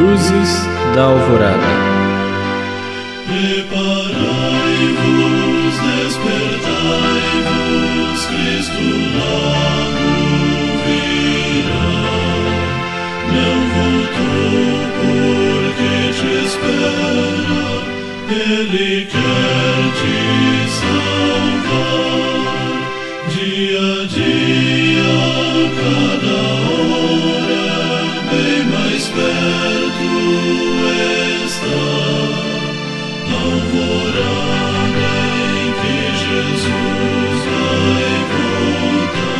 Luzes da Alvorada. Preparai-vos, despertai-vos, Cristo logo virá. Não voltou porque te espera, Ele quer te salvar. Dia a dia, cada hora, bem mais perto está. Alvorada em que Jesus vai voltar.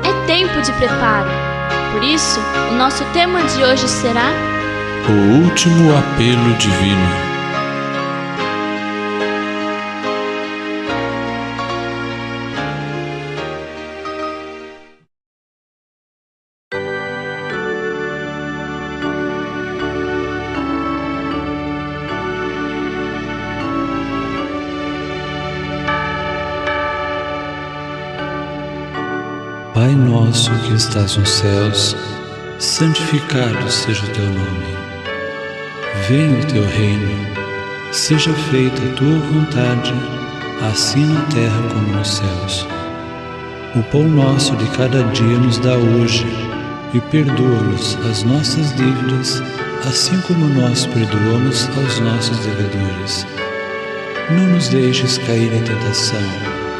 É tempo de preparo. Por isso, o nosso tema de hoje será o último apelo divino. Pai nosso que estás nos céus, santificado seja o teu nome. Venha o teu reino, seja feita a tua vontade, assim na terra como nos céus. O pão nosso de cada dia nos dá hoje, e perdoa-nos as nossas dívidas, assim como nós perdoamos aos nossos devedores. Não nos deixes cair em tentação,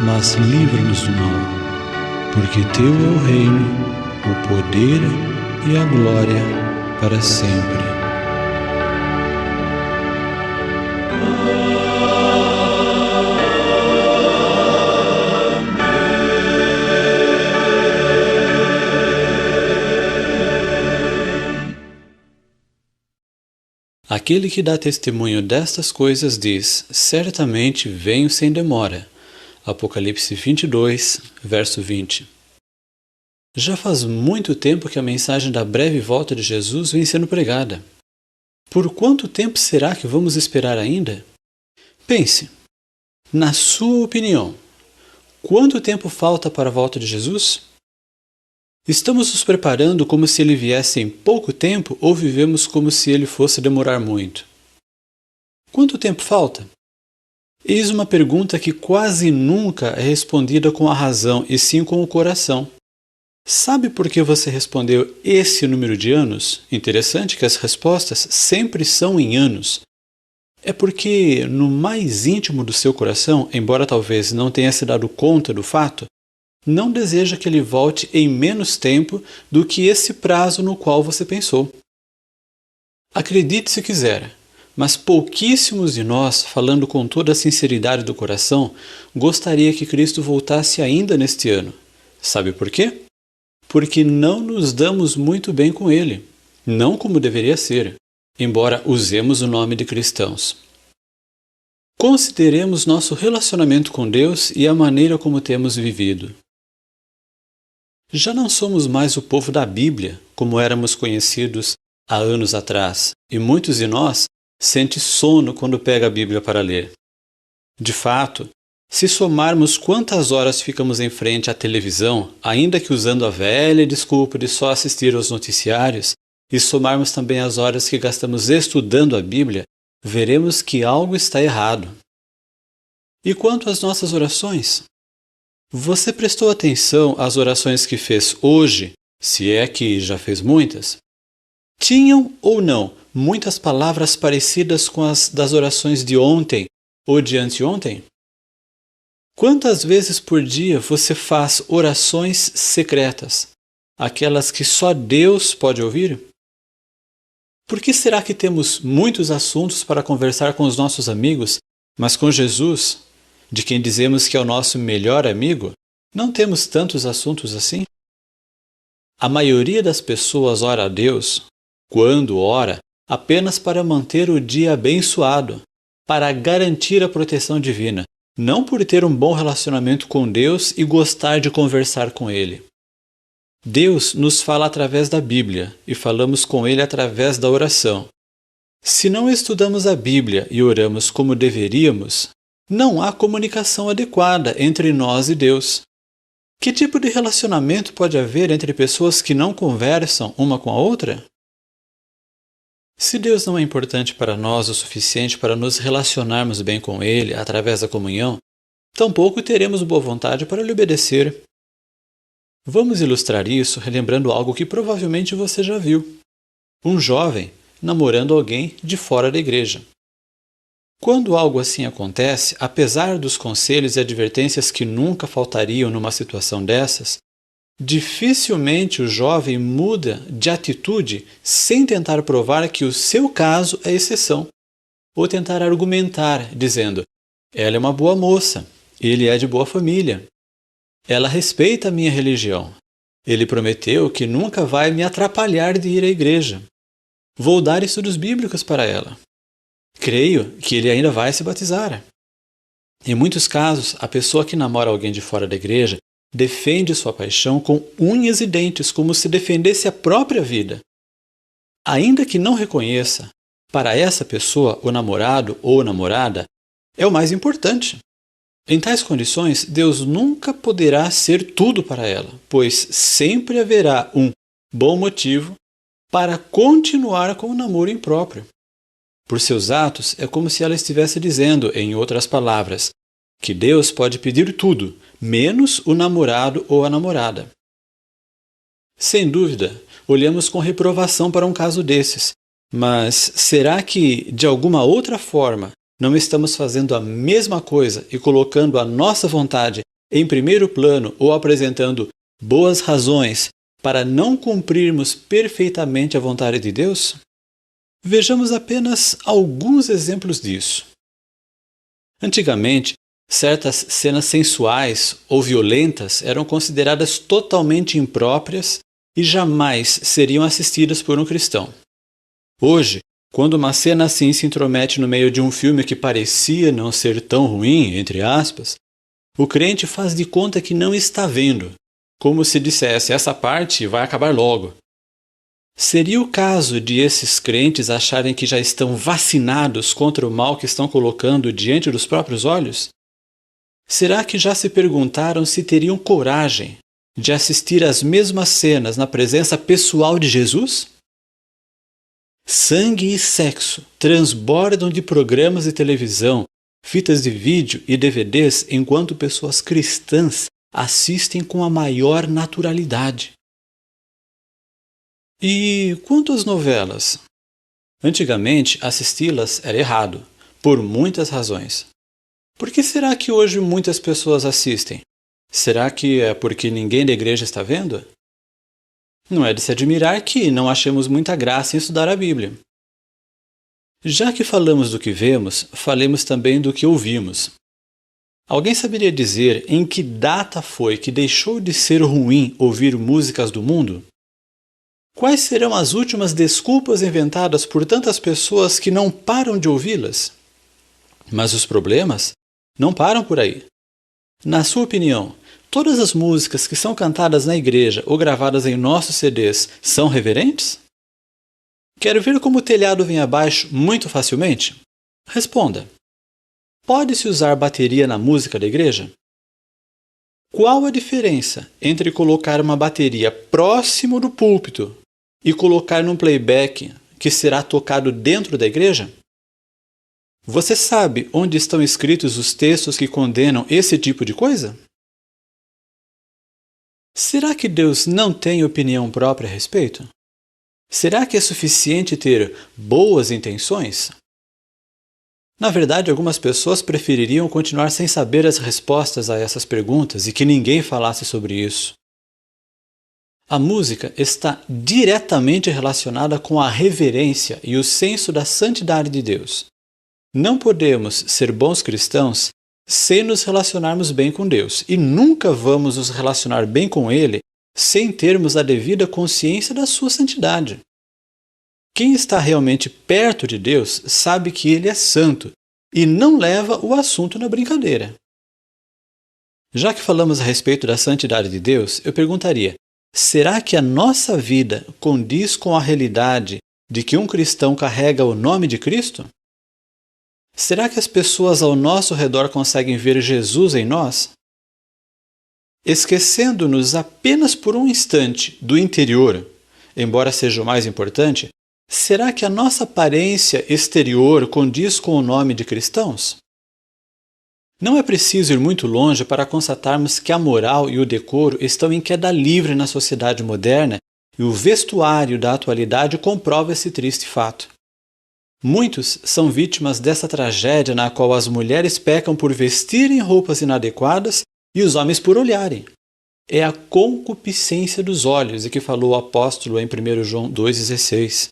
mas livra-nos do mal. Porque teu é o reino, o poder e a glória para sempre. Aquele que dá testemunho destas coisas diz: certamente venho sem demora. Apocalipse 22, verso 20. Já faz muito tempo que a mensagem da breve volta de Jesus vem sendo pregada. Por quanto tempo será que vamos esperar ainda? Pense, na sua opinião, quanto tempo falta para a volta de Jesus? Estamos nos preparando como se ele viesse em pouco tempo ou vivemos como se ele fosse demorar muito? Quanto tempo falta? Eis uma pergunta que quase nunca é respondida com a razão e sim com o coração. Sabe por que você respondeu esse número de anos? Interessante que as respostas sempre são em anos. É porque no mais íntimo do seu coração, embora talvez não tenha se dado conta do fato, não deseja que ele volte em menos tempo do que esse prazo no qual você pensou. Acredite se quiser. Mas pouquíssimos de nós, falando com toda a sinceridade do coração, gostaria que Cristo voltasse ainda neste ano. Sabe por quê? Porque não nos damos muito bem com Ele, não como deveria ser, embora usemos o nome de cristãos. Consideremos nosso relacionamento com Deus e a maneira como temos vivido. Já não somos mais o povo da Bíblia, como éramos conhecidos há anos atrás, e muitos de nós sente sono quando pega a Bíblia para ler. De fato, se somarmos quantas horas ficamos em frente à televisão, ainda que usando a velha desculpa de só assistir aos noticiários, e somarmos também as horas que gastamos estudando a Bíblia, veremos que algo está errado. E quanto às nossas orações? Você prestou atenção às orações que fez hoje, se é que já fez muitas? Tinham ou não muitas palavras parecidas com as das orações de ontem ou de anteontem? Quantas vezes por dia você faz orações secretas, aquelas que só Deus pode ouvir? Por que será que temos muitos assuntos para conversar com os nossos amigos, mas com Jesus, de quem dizemos que é o nosso melhor amigo, não temos tantos assuntos assim? A maioria das pessoas ora a Deus, quando ora, apenas para manter o dia abençoado, para garantir a proteção divina, não por ter um bom relacionamento com Deus e gostar de conversar com Ele. Deus nos fala através da Bíblia e falamos com Ele através da oração. Se não estudamos a Bíblia e oramos como deveríamos, não há comunicação adequada entre nós e Deus. Que tipo de relacionamento pode haver entre pessoas que não conversam uma com a outra? Se Deus não é importante para nós o suficiente para nos relacionarmos bem com Ele através da comunhão, tampouco teremos boa vontade para lhe obedecer. Vamos ilustrar isso relembrando algo que provavelmente você já viu. Um jovem namorando alguém de fora da igreja. Quando algo assim acontece, apesar dos conselhos e advertências que nunca faltariam numa situação dessas, dificilmente o jovem muda de atitude sem tentar provar que o seu caso é exceção, ou tentar argumentar, dizendo: ela é uma boa moça, ele é de boa família, ela respeita a minha religião, ele prometeu que nunca vai me atrapalhar de ir à igreja, vou dar estudos bíblicos para ela. Creio que ele ainda vai se batizar. Em muitos casos, a pessoa que namora alguém de fora da igreja defende sua paixão com unhas e dentes, como se defendesse a própria vida. Ainda que não reconheça, para essa pessoa, o namorado ou namorada é o mais importante. Em tais condições, Deus nunca poderá ser tudo para ela, pois sempre haverá um bom motivo para continuar com o namoro impróprio. Por seus atos, é como se ela estivesse dizendo, em outras palavras, que Deus pode pedir tudo, menos o namorado ou a namorada. Sem dúvida, olhamos com reprovação para um caso desses, mas será que, de alguma outra forma, não estamos fazendo a mesma coisa e colocando a nossa vontade em primeiro plano ou apresentando boas razões para não cumprirmos perfeitamente a vontade de Deus? Vejamos apenas alguns exemplos disso. Antigamente, certas cenas sensuais ou violentas eram consideradas totalmente impróprias e jamais seriam assistidas por um cristão. Hoje, quando uma cena assim se intromete no meio de um filme que parecia não ser tão ruim, entre aspas, o crente faz de conta que não está vendo, como se dissesse: essa parte vai acabar logo. Seria o caso de esses crentes acharem que já estão vacinados contra o mal que estão colocando diante dos próprios olhos? Será que já se perguntaram se teriam coragem de assistir às mesmas cenas na presença pessoal de Jesus? Sangue e sexo transbordam de programas de televisão, fitas de vídeo e DVDs enquanto pessoas cristãs assistem com a maior naturalidade. E quanto às novelas? Antigamente, assisti-las era errado, por muitas razões. Por que será que hoje muitas pessoas assistem? Será que é porque ninguém da igreja está vendo? Não é de se admirar que não achemos muita graça em estudar a Bíblia. Já que falamos do que vemos, falemos também do que ouvimos. Alguém saberia dizer em que data foi que deixou de ser ruim ouvir músicas do mundo? Quais serão as últimas desculpas inventadas por tantas pessoas que não param de ouvi-las? Mas os problemas não param por aí. Na sua opinião, todas as músicas que são cantadas na igreja ou gravadas em nossos CDs são reverentes? Quer ver como o telhado vem abaixo muito facilmente? Responda. Pode-se usar bateria na música da igreja? Qual a diferença entre colocar uma bateria próximo do púlpito e colocar num playback que será tocado dentro da igreja? Você sabe onde estão escritos os textos que condenam esse tipo de coisa? Será que Deus não tem opinião própria a respeito? Será que é suficiente ter boas intenções? Na verdade, algumas pessoas prefeririam continuar sem saber as respostas a essas perguntas e que ninguém falasse sobre isso. A música está diretamente relacionada com a reverência e o senso da santidade de Deus. Não podemos ser bons cristãos sem nos relacionarmos bem com Deus, e nunca vamos nos relacionar bem com Ele sem termos a devida consciência da sua santidade. Quem está realmente perto de Deus sabe que Ele é santo e não leva o assunto na brincadeira. Já que falamos a respeito da santidade de Deus, eu perguntaria: será que a nossa vida condiz com a realidade de que um cristão carrega o nome de Cristo? será que as pessoas ao nosso redor conseguem ver Jesus em nós? Esquecendo-nos apenas por um instante do interior, embora seja o mais importante, será que a nossa aparência exterior condiz com o nome de cristãos? Não é preciso ir muito longe para constatarmos que a moral e o decoro estão em queda livre na sociedade moderna e o vestuário da atualidade comprova esse triste fato. Muitos são vítimas dessa tragédia na qual as mulheres pecam por vestirem roupas inadequadas e os homens por olharem. É a concupiscência dos olhos, de que falou o apóstolo em 1 João 2,16.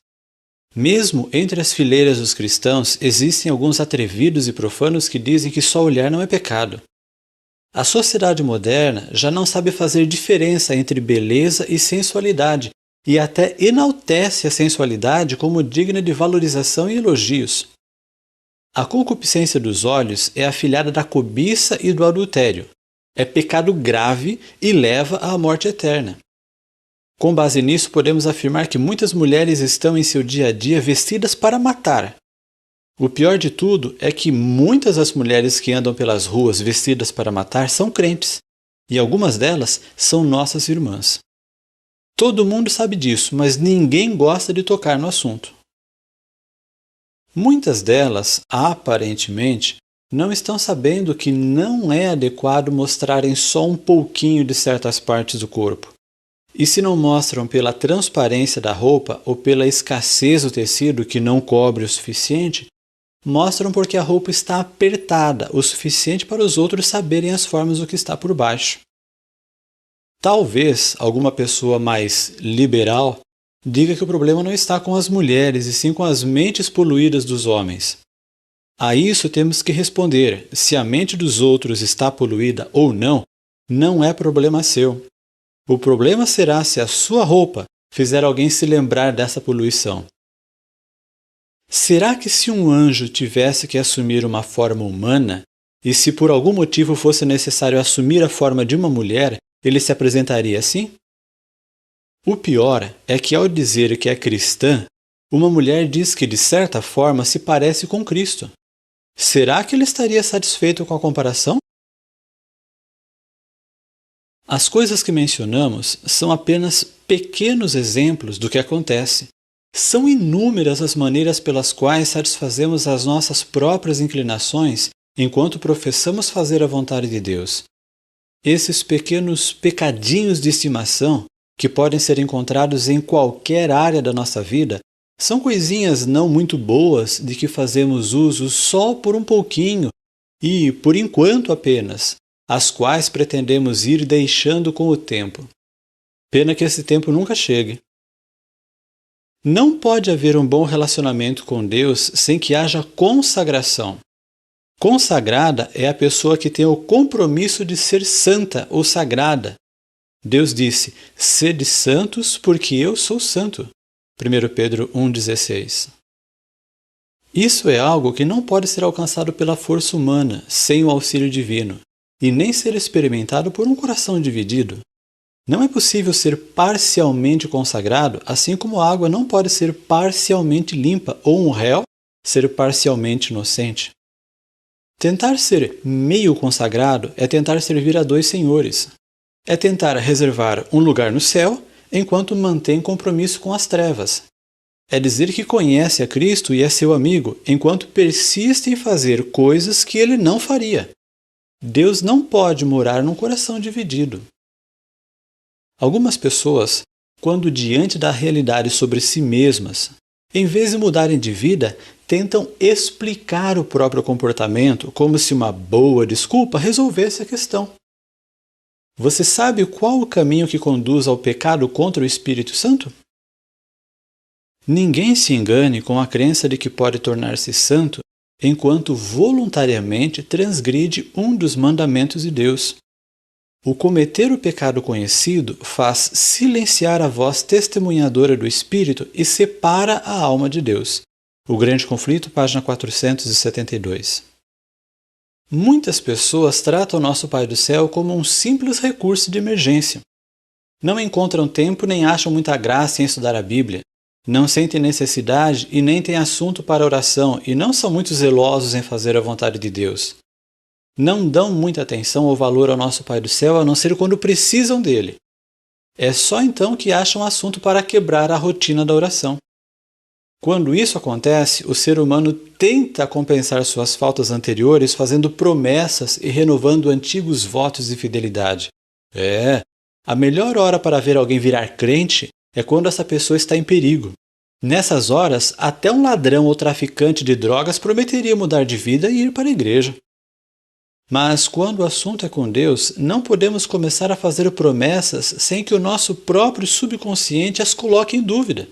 Mesmo entre as fileiras dos cristãos, existem alguns atrevidos e profanos que dizem que só olhar não é pecado. A sociedade moderna já não sabe fazer diferença entre beleza e sensualidade, e até enaltece a sensualidade como digna de valorização e elogios. A concupiscência dos olhos é afilhada da cobiça e do adultério. É pecado grave e leva à morte eterna. Com base nisso, podemos afirmar que muitas mulheres estão em seu dia a dia vestidas para matar. O pior de tudo é que muitas das mulheres que andam pelas ruas vestidas para matar são crentes, e algumas delas são nossas irmãs. Todo mundo sabe disso, mas ninguém gosta de tocar no assunto. Muitas delas, aparentemente, não estão sabendo que não é adequado mostrarem só um pouquinho de certas partes do corpo. E se não mostram pela transparência da roupa ou pela escassez do tecido que não cobre o suficiente, mostram porque a roupa está apertada o suficiente para os outros saberem as formas do que está por baixo. Talvez alguma pessoa mais liberal diga que o problema não está com as mulheres e sim com as mentes poluídas dos homens. A isso temos que responder: se a mente dos outros está poluída ou não, não é problema seu. O problema será se a sua roupa fizer alguém se lembrar dessa poluição. Será que se um anjo tivesse que assumir uma forma humana, e se por algum motivo fosse necessário assumir a forma de uma mulher, ele se apresentaria assim? O pior é que ao dizer que é cristã, uma mulher diz que de certa forma se parece com Cristo. Será que ele estaria satisfeito com a comparação? As coisas que mencionamos são apenas pequenos exemplos do que acontece. São inúmeras as maneiras pelas quais satisfazemos as nossas próprias inclinações enquanto professamos fazer a vontade de Deus. Esses pequenos pecadinhos de estimação, que podem ser encontrados em qualquer área da nossa vida, são coisinhas não muito boas de que fazemos uso só por um pouquinho e, por enquanto apenas, as quais pretendemos ir deixando com o tempo. Pena que esse tempo nunca chegue. Não pode haver um bom relacionamento com Deus sem que haja consagração. Consagrada é a pessoa que tem o compromisso de ser santa ou sagrada. Deus disse: sede santos porque eu sou santo. 1 Pedro 1,16. Isso é algo que não pode ser alcançado pela força humana, sem o auxílio divino, e nem ser experimentado por um coração dividido. Não é possível ser parcialmente consagrado, assim como a água não pode ser parcialmente limpa ou um réu ser parcialmente inocente. Tentar ser meio consagrado é tentar servir a dois senhores. É tentar reservar um lugar no céu enquanto mantém compromisso com as trevas. É dizer que conhece a Cristo e é seu amigo, enquanto persiste em fazer coisas que ele não faria. Deus não pode morar num coração dividido. Algumas pessoas, quando diante da realidade sobre si mesmas, em vez de mudarem de vida, tentam explicar o próprio comportamento como se uma boa desculpa resolvesse a questão. Você sabe qual o caminho que conduz ao pecado contra o Espírito Santo? Ninguém se engane com a crença de que pode tornar-se santo enquanto voluntariamente transgride um dos mandamentos de Deus. O cometer o pecado conhecido faz silenciar a voz testemunhadora do Espírito e separa a alma de Deus. O Grande Conflito, página 472. Muitas pessoas tratam nosso Pai do Céu como um simples recurso de emergência. Não encontram tempo nem acham muita graça em estudar a Bíblia. não sentem necessidade e nem têm assunto para oração e não são muito zelosos em fazer a vontade de Deus. Não dão muita atenção ou valor ao nosso Pai do Céu a não ser quando precisam dele. É só então que acham assunto para quebrar a rotina da oração. Quando isso acontece, o ser humano tenta compensar suas faltas anteriores fazendo promessas e renovando antigos votos de fidelidade. A melhor hora para ver alguém virar crente é quando essa pessoa está em perigo. Nessas horas, até um ladrão ou traficante de drogas prometeria mudar de vida e ir para a igreja. Mas quando o assunto é com Deus, não podemos começar a fazer promessas sem que o nosso próprio subconsciente as coloque em dúvida.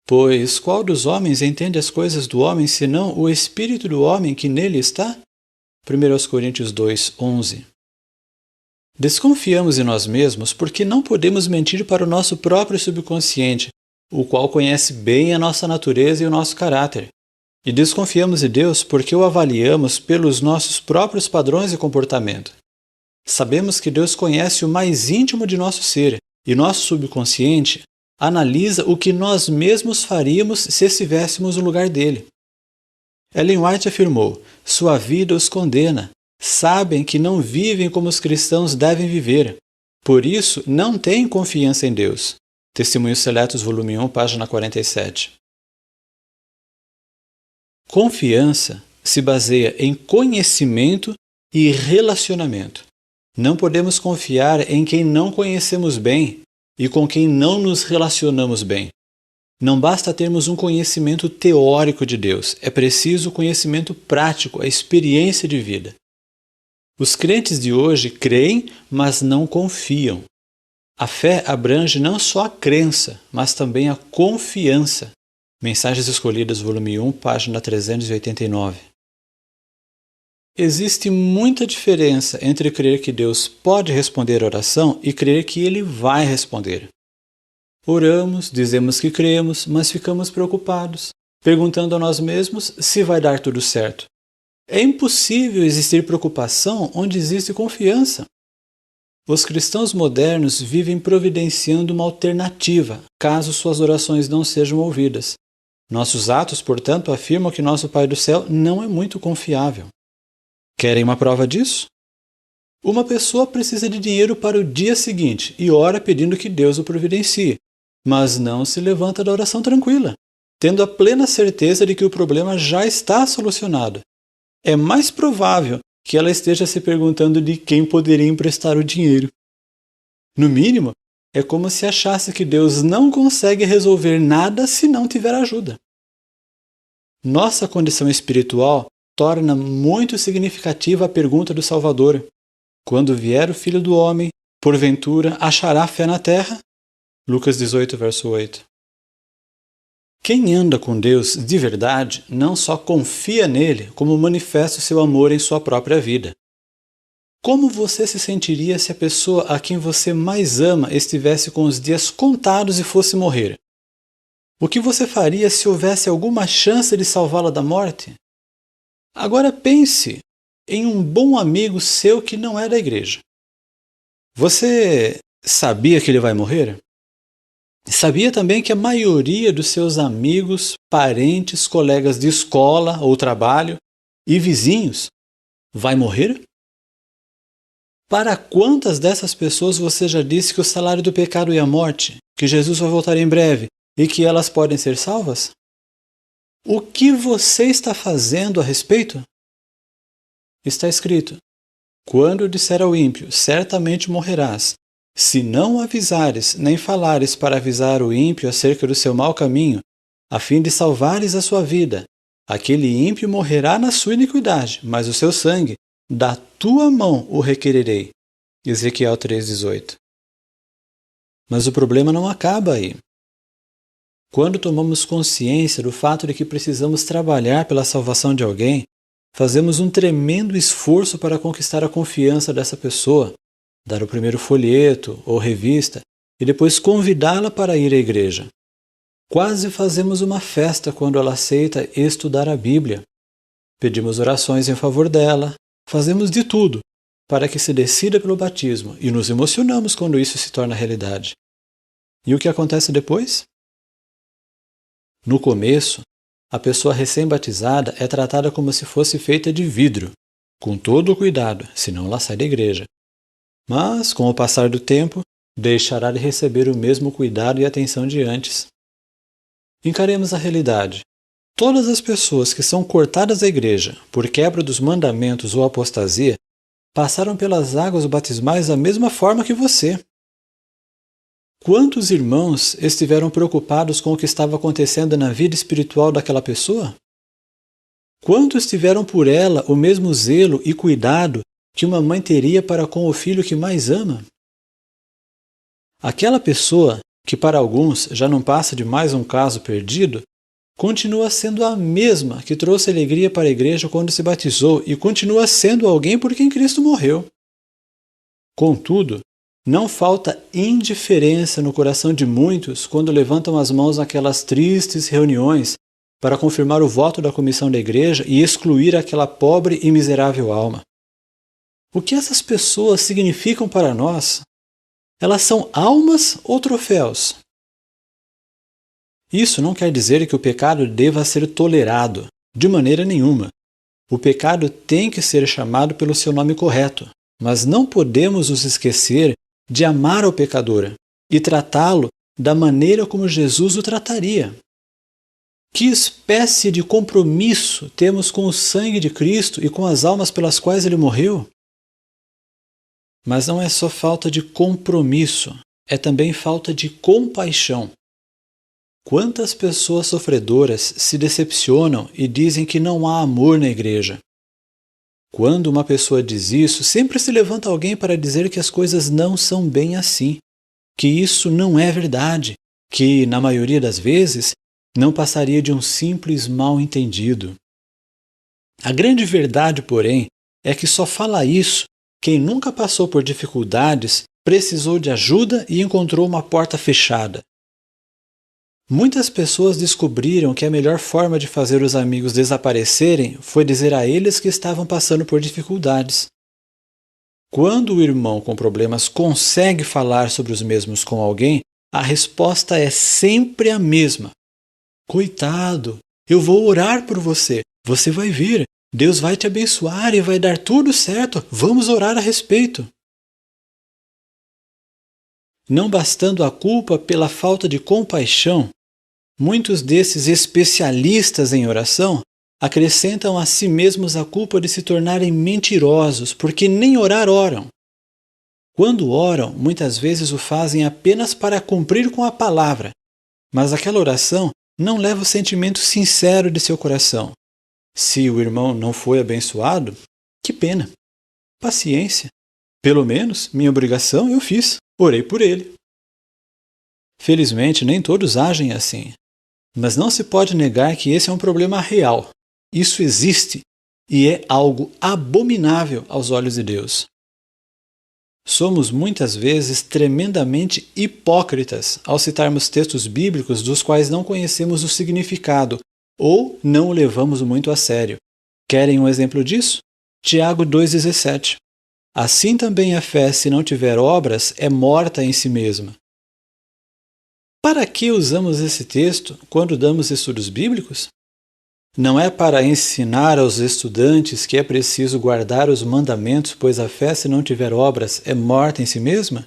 Pois qual dos homens entende as coisas do homem, senão o espírito do homem que nele está? 1 Coríntios 2:11. Desconfiamos em nós mesmos porque não podemos mentir para o nosso próprio subconsciente, o qual conhece bem a nossa natureza e o nosso caráter. E desconfiamos de Deus porque o avaliamos pelos nossos próprios padrões de comportamento. Sabemos que Deus conhece o mais íntimo de nosso ser e nosso subconsciente analisa o que nós mesmos faríamos se estivéssemos no lugar dele. Ellen White afirmou: sua vida os condena. Sabem que não vivem como os cristãos devem viver. Por isso, não têm confiança em Deus. Testemunhos Seletos, volume 1, página 47. Confiança se baseia em conhecimento e relacionamento. Não podemos confiar em quem não conhecemos bem e com quem não nos relacionamos bem. Não basta termos um conhecimento teórico de Deus, é preciso conhecimento prático, a experiência de vida. Os crentes de hoje creem, mas não confiam. A fé abrange não só a crença, mas também a confiança. Mensagens Escolhidas, volume 1, página 389. Existe muita diferença entre crer que Deus pode responder a oração e crer que Ele vai responder. Oramos, dizemos que cremos, mas ficamos preocupados, perguntando a nós mesmos se vai dar tudo certo. É impossível existir preocupação onde existe confiança. Os cristãos modernos vivem providenciando uma alternativa, caso suas orações não sejam ouvidas. Nossos atos, portanto, afirmam que nosso Pai do Céu não é muito confiável. Querem uma prova disso? Uma pessoa precisa de dinheiro para o dia seguinte e ora pedindo que Deus o providencie, mas não se levanta da oração tranquila, tendo a plena certeza de que o problema já está solucionado. É mais provável que ela esteja se perguntando de quem poderia emprestar o dinheiro. No mínimo, é como se achasse que Deus não consegue resolver nada se não tiver ajuda. Nossa condição espiritual torna muito significativa a pergunta do Salvador: quando vier o Filho do Homem, porventura achará fé na terra? Lucas 18, verso 8. Quem anda com Deus de verdade não só confia nele, como manifesta o seu amor em sua própria vida. Como você se sentiria se a pessoa a quem você mais ama estivesse com os dias contados e fosse morrer? O que você faria se houvesse alguma chance de salvá-la da morte? Agora pense em um bom amigo seu que não é da igreja. Você sabia que ele vai morrer? Sabia também que a maioria dos seus amigos, parentes, colegas de escola ou trabalho e vizinhos vai morrer? Para quantas dessas pessoas você já disse que o salário do pecado é a morte, que Jesus vai voltar em breve e que elas podem ser salvas? O que você está fazendo a respeito? Está escrito: quando disser ao ímpio, certamente morrerás, se não avisares nem falares para avisar o ímpio acerca do seu mau caminho, a fim de salvares a sua vida, aquele ímpio morrerá na sua iniquidade, mas o seu sangue da tua mão o requererei. Ezequiel 3,18. Mas o problema não acaba aí. Quando tomamos consciência do fato de que precisamos trabalhar pela salvação de alguém, fazemos um tremendo esforço para conquistar a confiança dessa pessoa, dar o primeiro folheto ou revista e depois convidá-la para ir à igreja. Quase fazemos uma festa quando ela aceita estudar a Bíblia. Pedimos orações em favor dela, fazemos de tudo para que se decida pelo batismo e nos emocionamos quando isso se torna realidade. E o que acontece depois? No começo, a pessoa recém-batizada é tratada como se fosse feita de vidro, com todo o cuidado, senão ela sai da igreja. Mas, com o passar do tempo, deixará de receber o mesmo cuidado e atenção de antes. Encaremos a realidade. Todas as pessoas que são cortadas da igreja por quebra dos mandamentos ou apostasia passaram pelas águas batismais da mesma forma que você. Quantos irmãos estiveram preocupados com o que estava acontecendo na vida espiritual daquela pessoa? Quantos tiveram por ela o mesmo zelo e cuidado que uma mãe teria para com o filho que mais ama? Aquela pessoa, que para alguns já não passa de mais um caso perdido, continua sendo a mesma que trouxe alegria para a igreja quando se batizou e continua sendo alguém por quem Cristo morreu. Contudo, não falta indiferença no coração de muitos quando levantam as mãos naquelas tristes reuniões para confirmar o voto da comissão da igreja e excluir aquela pobre e miserável alma. O que essas pessoas significam para nós? Elas são almas ou troféus? Isso não quer dizer que o pecado deva ser tolerado, de maneira nenhuma. O pecado tem que ser chamado pelo seu nome correto, mas não podemos nos esquecer de amar ao pecador e tratá-lo da maneira como Jesus o trataria. Que espécie de compromisso temos com o sangue de Cristo e com as almas pelas quais ele morreu? Mas não é só falta de compromisso, é também falta de compaixão. Quantas pessoas sofredoras se decepcionam e dizem que não há amor na igreja? Quando uma pessoa diz isso, sempre se levanta alguém para dizer que as coisas não são bem assim, que isso não é verdade, que, na maioria das vezes, não passaria de um simples mal-entendido. A grande verdade, porém, é que só fala isso quem nunca passou por dificuldades, precisou de ajuda e encontrou uma porta fechada. Muitas pessoas descobriram que a melhor forma de fazer os amigos desaparecerem foi dizer a eles que estavam passando por dificuldades. Quando o irmão com problemas consegue falar sobre os mesmos com alguém, a resposta é sempre a mesma. Coitado, eu vou orar por você, você vai ver, Deus vai te abençoar e vai dar tudo certo, vamos orar a respeito. Não bastando a culpa pela falta de compaixão, muitos desses especialistas em oração acrescentam a si mesmos a culpa de se tornarem mentirosos, porque nem orar oram. Quando oram, muitas vezes o fazem apenas para cumprir com a palavra, mas aquela oração não leva o sentimento sincero de seu coração. Se o irmão não foi abençoado, que pena. Paciência. Pelo menos, minha obrigação eu fiz. Orei por ele. Felizmente, nem todos agem assim. Mas não se pode negar que esse é um problema real. Isso existe e é algo abominável aos olhos de Deus. Somos muitas vezes tremendamente hipócritas ao citarmos textos bíblicos dos quais não conhecemos o significado ou não o levamos muito a sério. Querem um exemplo disso? Tiago 2,17. Assim também a fé, se não tiver obras, é morta em si mesma. Para que usamos esse texto quando damos estudos bíblicos? Não é para ensinar aos estudantes que é preciso guardar os mandamentos, pois a fé, se não tiver obras, é morta em si mesma?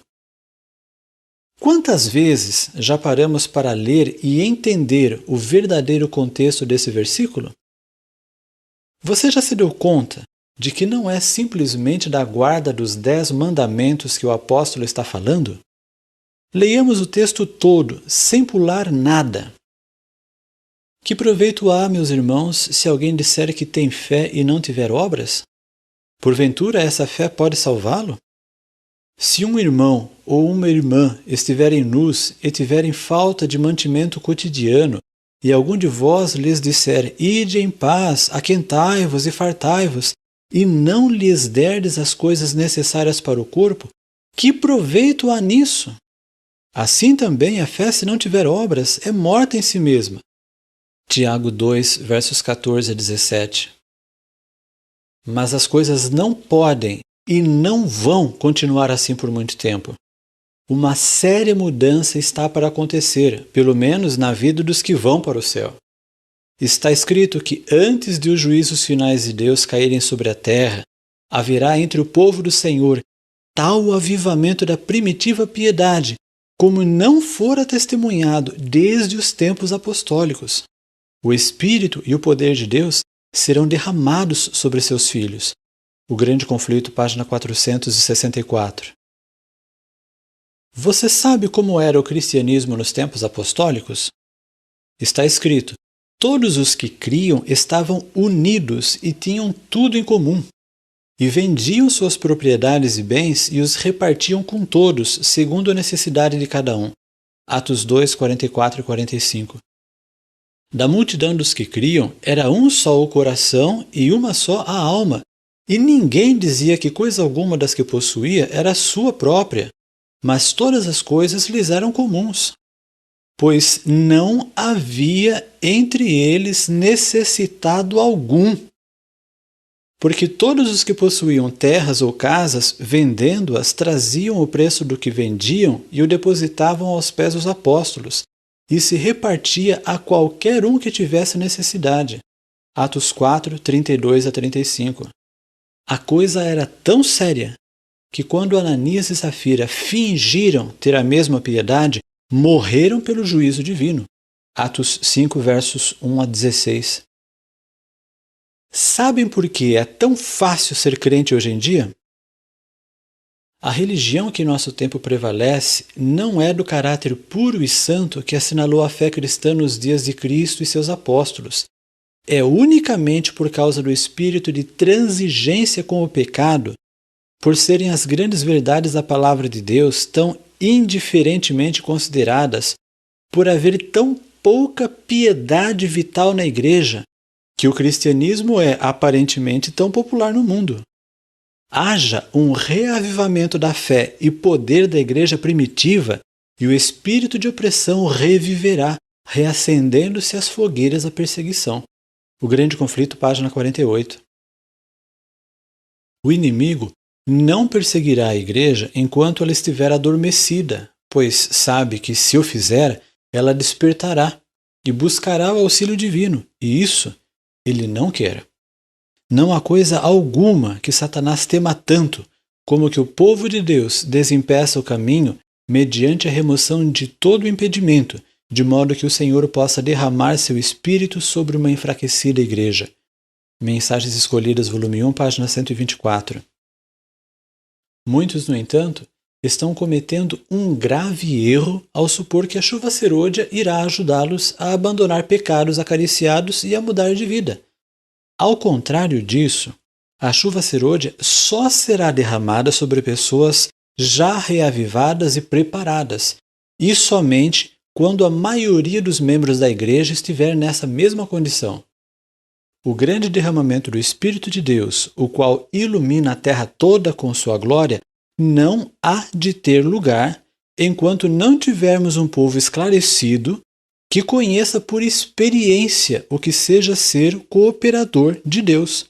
Quantas vezes já paramos para ler e entender o verdadeiro contexto desse versículo? Você já se deu conta de que não é simplesmente da guarda dos 10 mandamentos que o apóstolo está falando? Leiamos o texto todo, sem pular nada. Que proveito há, meus irmãos, se alguém disser que tem fé e não tiver obras? Porventura essa fé pode salvá-lo? Se um irmão ou uma irmã estiverem nus e tiverem falta de mantimento cotidiano, e algum de vós lhes disser, ide em paz, aquentai-vos e fartai-vos, e não lhes derdes as coisas necessárias para o corpo, que proveito há nisso? Assim também a fé, se não tiver obras, é morta em si mesma. Tiago 2, versos 14 a 17. Mas as coisas não podem e não vão continuar assim por muito tempo. uma séria mudança está para acontecer, pelo menos na vida dos que vão para o céu. Está escrito que antes de os juízos finais de Deus caírem sobre a terra, haverá entre o povo do Senhor tal avivamento da primitiva piedade, como não fora testemunhado desde os tempos apostólicos. O Espírito e o poder de Deus serão derramados sobre seus filhos. O Grande Conflito, página 464. Você sabe como era o cristianismo nos tempos apostólicos? Está escrito: todos os que criam estavam unidos e tinham tudo em comum, e vendiam suas propriedades e bens e os repartiam com todos, segundo a necessidade de cada um. Atos 2, 44 e 45. Da multidão dos que criam, era um só o coração e uma só a alma, e ninguém dizia que coisa alguma das que possuía era sua própria, mas todas as coisas lhes eram comuns, pois não havia entre eles necessitado algum. Porque todos os que possuíam terras ou casas, vendendo-as, traziam o preço do que vendiam e o depositavam aos pés dos apóstolos, e se repartia a qualquer um que tivesse necessidade. Atos 4, 32 a 35. A coisa era tão séria que quando Ananias e Safira fingiram ter a mesma piedade, morreram pelo juízo divino. Atos 5, versos 1 a 16. Sabem por que é tão fácil ser crente hoje em dia? A religião que em nosso tempo prevalece não é do caráter puro e santo que assinalou a fé cristã nos dias de Cristo e seus apóstolos. É unicamente por causa do espírito de transigência com o pecado, por serem as grandes verdades da palavra de Deus tão indiferentemente consideradas, por haver tão pouca piedade vital na igreja, que o cristianismo é aparentemente tão popular no mundo. Haja um reavivamento da fé e poder da igreja primitiva, e o espírito de opressão reviverá, reacendendo-se as fogueiras da perseguição. O Grande Conflito, página 48. O inimigo não perseguirá a igreja enquanto ela estiver adormecida, pois sabe que, se o fizer, ela despertará e buscará o auxílio divino, e isso ele não quer. Não há coisa alguma que Satanás tema tanto como que o povo de Deus desempeça o caminho mediante a remoção de todo o impedimento, de modo que o Senhor possa derramar seu Espírito sobre uma enfraquecida igreja. Mensagens Escolhidas, volume 1, página 124. Muitos, no entanto, estão cometendo um grave erro ao supor que a chuva serôdia irá ajudá-los a abandonar pecados acariciados e a mudar de vida. Ao contrário disso, a chuva serôdia só será derramada sobre pessoas já reavivadas e preparadas, e somente quando a maioria dos membros da igreja estiver nessa mesma condição. O grande derramamento do Espírito de Deus, o qual ilumina a terra toda com sua glória, não há de ter lugar enquanto não tivermos um povo esclarecido que conheça por experiência o que seja ser cooperador de Deus.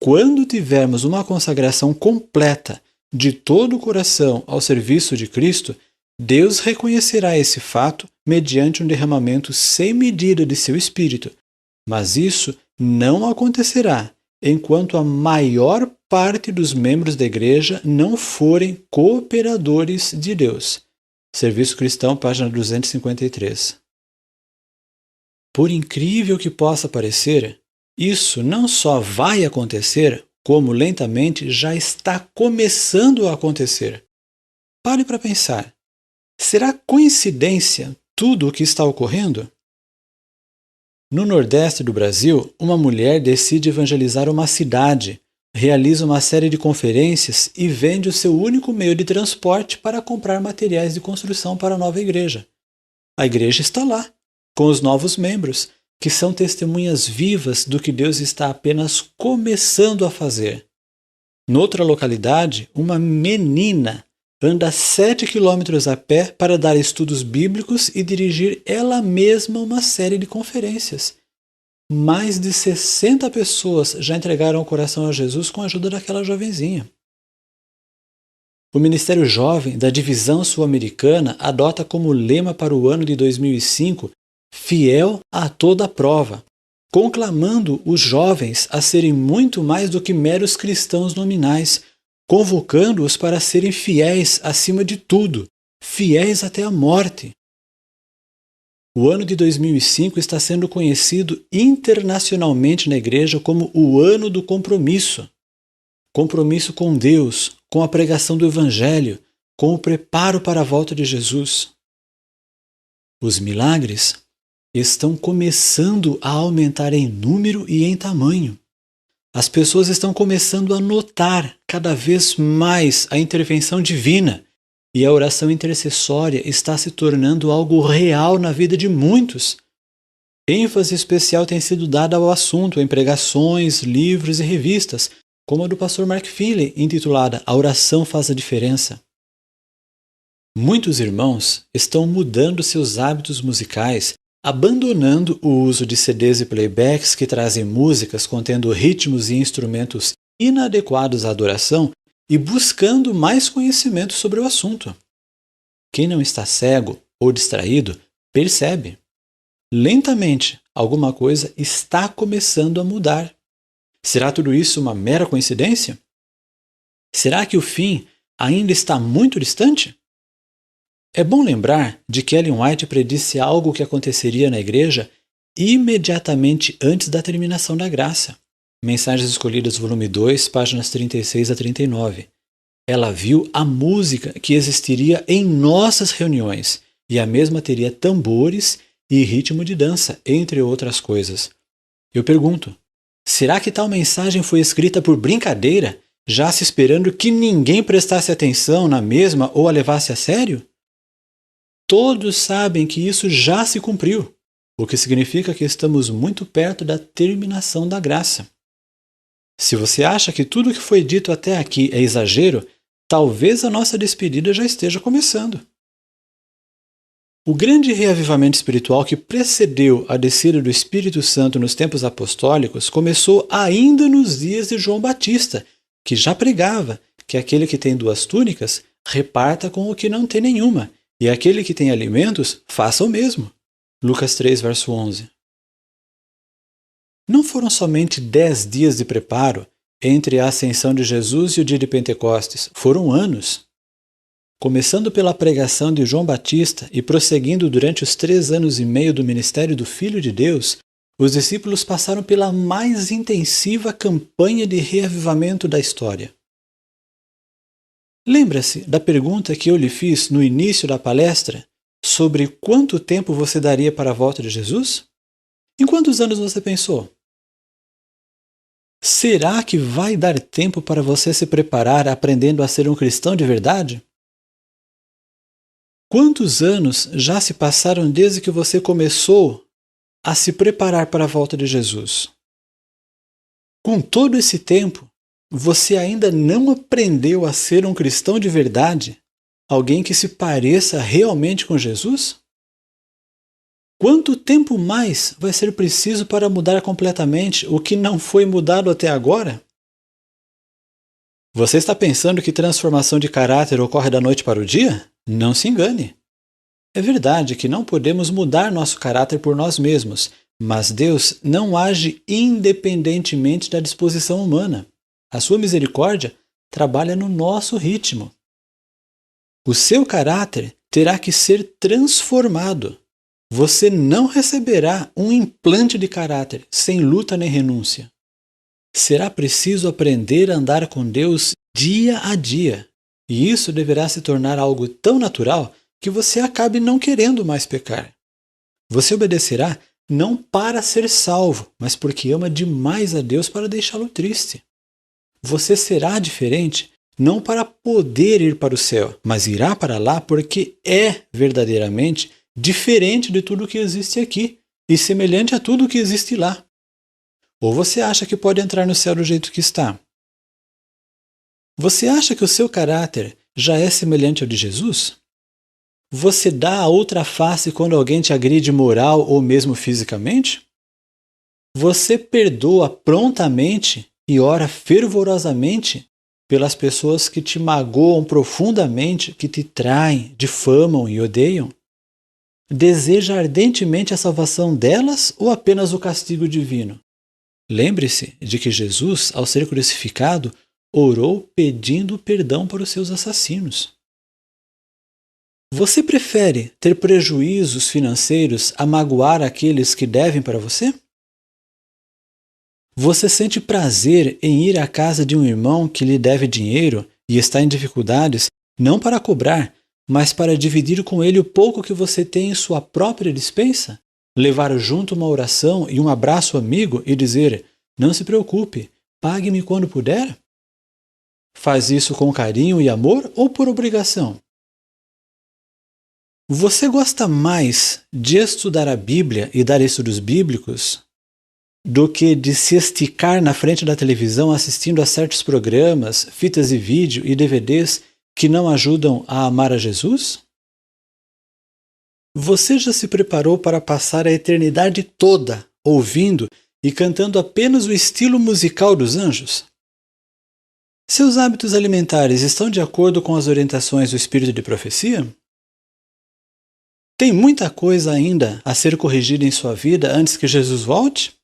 Quando tivermos uma consagração completa de todo o coração ao serviço de Cristo, Deus reconhecerá esse fato mediante um derramamento sem medida de seu Espírito, mas isso não acontecerá enquanto a maior parte dos membros da igreja não forem cooperadores de Deus. Serviço Cristão, página 253. Por incrível que possa parecer, isso não só vai acontecer, como lentamente já está começando a acontecer. Pare para pensar. Será coincidência tudo o que está ocorrendo? No Nordeste do Brasil, uma mulher decide evangelizar uma cidade, realiza uma série de conferências e vende o seu único meio de transporte para comprar materiais de construção para a nova igreja. A igreja está lá, com os novos membros, que são testemunhas vivas do que Deus está apenas começando a fazer. Noutra localidade, uma menina anda 7 quilômetros a pé para dar estudos bíblicos e dirigir ela mesma uma série de conferências. Mais de 60 pessoas já entregaram o coração a Jesus com a ajuda daquela jovenzinha. o Ministério Jovem da Divisão Sul-Americana adota como lema para o ano de 2005 "Fiel a toda prova", conclamando os jovens a serem muito mais do que meros cristãos nominais, convocando-os para serem fiéis acima de tudo, fiéis até a morte. O ano de 2005 está sendo conhecido internacionalmente na Igreja como o ano do compromisso. Compromisso com Deus, com a pregação do Evangelho, com o preparo para a volta de Jesus. Os milagres estão começando a aumentar em número e em tamanho. As pessoas estão começando a notar cada vez mais a intervenção divina, e a oração intercessória está se tornando algo real na vida de muitos. ênfase especial tem sido dada ao assunto em pregações, livros e revistas, como a do pastor Mark Finley, intitulada "A Oração Faz a Diferença". Muitos irmãos estão mudando seus hábitos musicais, abandonando o uso de CDs e playbacks que trazem músicas contendo ritmos e instrumentos inadequados à adoração e buscando mais conhecimento sobre o assunto. Quem não está cego ou distraído, percebe. Lentamente, alguma coisa está começando a mudar. Será tudo isso uma mera coincidência? Será que o fim ainda está muito distante? É bom lembrar de que Ellen White predisse algo que aconteceria na igreja imediatamente antes da terminação da graça. Mensagens Escolhidas, volume 2, páginas 36 a 39. Ela viu a música que existiria em nossas reuniões, e a mesma teria tambores e ritmo de dança, entre outras coisas. Eu pergunto, será que tal mensagem foi escrita por brincadeira, já se esperando que ninguém prestasse atenção na mesma ou a levasse a sério? Todos sabem que isso já se cumpriu, o que significa que estamos muito perto da terminação da graça. Se você acha que tudo o que foi dito até aqui é exagero, talvez a nossa despedida já esteja começando. O grande reavivamento espiritual que precedeu a descida do Espírito Santo nos tempos apostólicos começou ainda nos dias de João Batista, que já pregava que aquele que tem 2 túnicas reparta com o que não tem nenhuma, e aquele que tem alimentos faça o mesmo. Lucas 3, verso 11. Não foram somente 10 dias de preparo entre a ascensão de Jesus e o dia de Pentecostes, foram anos. Começando pela pregação de João Batista e prosseguindo durante os 3 anos e meio do ministério do Filho de Deus, os discípulos passaram pela mais intensiva campanha de reavivamento da história. Lembra-se da pergunta que eu lhe fiz no início da palestra sobre quanto tempo você daria para a volta de Jesus? Em quantos anos você pensou? Será que vai dar tempo para você se preparar aprendendo a ser um cristão de verdade? Quantos anos já se passaram desde que você começou a se preparar para a volta de Jesus? Com todo esse tempo, você ainda não aprendeu a ser um cristão de verdade? Alguém que se pareça realmente com Jesus? Quanto tempo mais vai ser preciso para mudar completamente o que não foi mudado até agora? Você está pensando que transformação de caráter ocorre da noite para o dia? Não se engane. É verdade que não podemos mudar nosso caráter por nós mesmos, mas Deus não age independentemente da disposição humana. A sua misericórdia trabalha no nosso ritmo. O seu caráter terá que ser transformado. Você não receberá um implante de caráter sem luta nem renúncia. Será preciso aprender a andar com Deus dia a dia, e isso deverá se tornar algo tão natural que você acabe não querendo mais pecar. Você obedecerá não para ser salvo, mas porque ama demais a Deus para deixá-lo triste. Você será diferente não para poder ir para o céu, mas irá para lá porque é verdadeiramente diferente de tudo que existe aqui e semelhante a tudo que existe lá. Ou você acha que pode entrar no céu do jeito que está? Você acha que o seu caráter já é semelhante ao de Jesus? Você dá a outra face quando alguém te agride moral ou mesmo fisicamente? Você perdoa prontamente e ora fervorosamente pelas pessoas que te magoam profundamente, que te traem, difamam e odeiam? Deseja ardentemente a salvação delas ou apenas o castigo divino? Lembre-se de que Jesus, ao ser crucificado, orou pedindo perdão para os seus assassinos. Você prefere ter prejuízos financeiros a magoar aqueles que devem para você? Você sente prazer em ir à casa de um irmão que lhe deve dinheiro e está em dificuldades, não para cobrar, mas para dividir com ele o pouco que você tem em sua própria despensa? Levar junto uma oração e um abraço amigo e dizer: não se preocupe, pague-me quando puder? Faz isso com carinho e amor ou por obrigação? Você gosta mais de estudar a Bíblia e dar estudos bíblicos do que de se esticar na frente da televisão assistindo a certos programas, fitas de vídeo e DVDs que não ajudam a amar a Jesus? Você já se preparou para passar a eternidade toda ouvindo e cantando apenas o estilo musical dos anjos? Seus hábitos alimentares estão de acordo com as orientações do Espírito de Profecia? Tem muita coisa ainda a ser corrigida em sua vida antes que Jesus volte?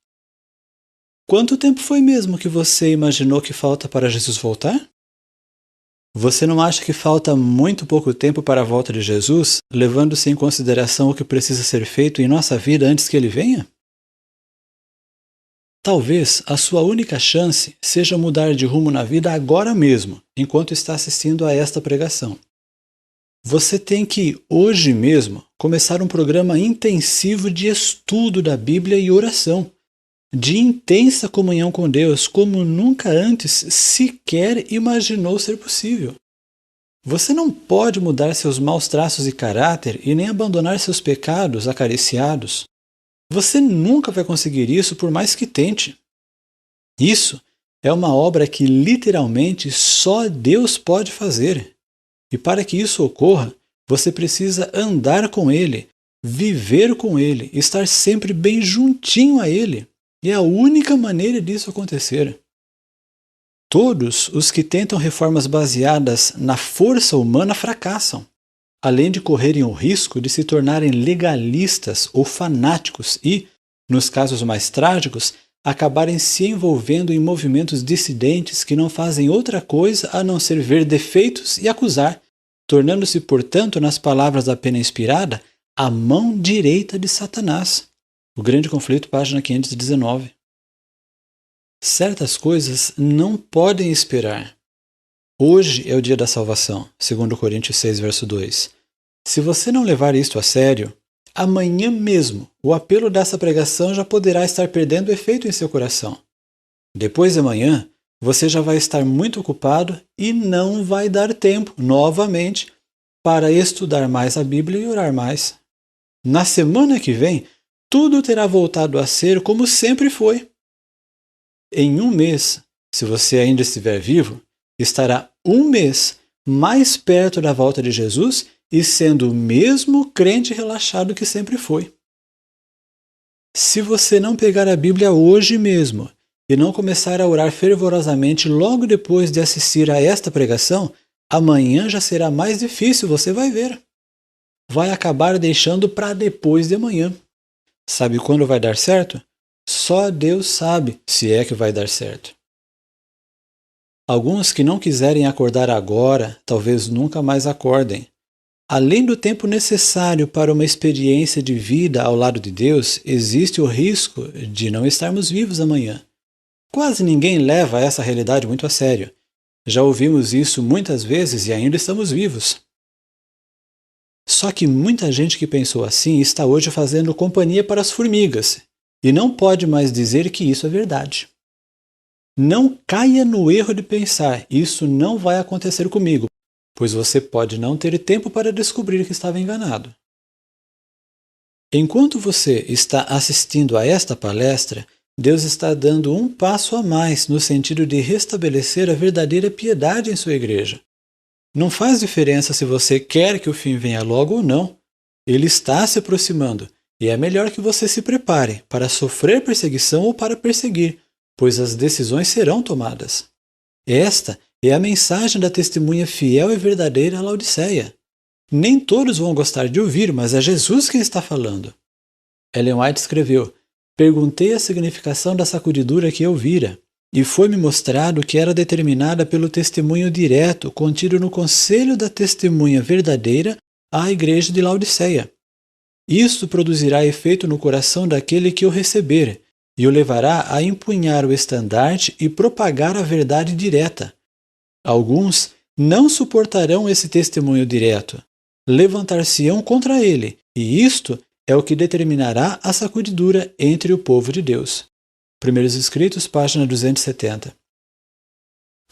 Quanto tempo foi mesmo que você imaginou que falta para Jesus voltar? Você não acha que falta muito pouco tempo para a volta de Jesus, levando-se em consideração o que precisa ser feito em nossa vida antes que ele venha? Talvez a sua única chance seja mudar de rumo na vida agora mesmo, enquanto está assistindo a esta pregação. Você tem que, hoje mesmo, começar um programa intensivo de estudo da Bíblia e oração, de intensa comunhão com Deus, como nunca antes sequer imaginou ser possível. Você não pode mudar seus maus traços de caráter e nem abandonar seus pecados acariciados. Você nunca vai conseguir isso por mais que tente. Isso é uma obra que literalmente só Deus pode fazer. E para que isso ocorra, você precisa andar com Ele, viver com Ele, estar sempre bem juntinho a Ele. E é a única maneira disso acontecer. Todos os que tentam reformas baseadas na força humana fracassam, além de correrem o risco de se tornarem legalistas ou fanáticos e, nos casos mais trágicos, acabarem se envolvendo em movimentos dissidentes que não fazem outra coisa a não ser ver defeitos e acusar, tornando-se, portanto, nas palavras da pena inspirada, a mão direita de Satanás. O Grande Conflito, página 519. Certas coisas não podem esperar. Hoje é o dia da salvação, segundo Coríntios 6, verso 2. Se você não levar isto a sério, amanhã mesmo o apelo dessa pregação já poderá estar perdendo efeito em seu coração. Depois de amanhã, você já vai estar muito ocupado e não vai dar tempo, novamente, para estudar mais a Bíblia e orar mais. Na semana que vem, tudo terá voltado a ser como sempre foi. Em um mês, se você ainda estiver vivo, estará um mês mais perto da volta de Jesus e sendo o mesmo crente relaxado que sempre foi. Se você não pegar a Bíblia hoje mesmo e não começar a orar fervorosamente logo depois de assistir a esta pregação, amanhã já será mais difícil, você vai ver. Vai acabar deixando para depois de amanhã. Sabe quando vai dar certo? Só Deus sabe se é que vai dar certo. Alguns que não quiserem acordar agora, talvez nunca mais acordem. Além do tempo necessário para uma experiência de vida ao lado de Deus, existe o risco de não estarmos vivos amanhã. Quase ninguém leva essa realidade muito a sério. Já ouvimos isso muitas vezes e ainda estamos vivos. Só que muita gente que pensou assim está hoje fazendo companhia para as formigas e não pode mais dizer que isso é verdade. Não caia no erro de pensar, isso não vai acontecer comigo, pois você pode não ter tempo para descobrir que estava enganado. Enquanto você está assistindo a esta palestra, Deus está dando um passo a mais no sentido de restabelecer a verdadeira piedade em sua igreja. Não faz diferença se você quer que o fim venha logo ou não. Ele está se aproximando e é melhor que você se prepare para sofrer perseguição ou para perseguir, pois as decisões serão tomadas. Esta é a mensagem da testemunha fiel e verdadeira à Laodiceia. Nem todos vão gostar de ouvir, mas é Jesus quem está falando. Ellen White escreveu: perguntei a significação da sacudidura que eu vira, e foi-me mostrado que era determinada pelo testemunho direto contido no conselho da testemunha verdadeira à igreja de Laodiceia. Isto produzirá efeito no coração daquele que o receber, e o levará a empunhar o estandarte e propagar a verdade direta. Alguns não suportarão esse testemunho direto, levantar-se-ão contra ele, e isto é o que determinará a sacudidura entre o povo de Deus. Primeiros Escritos, página 270.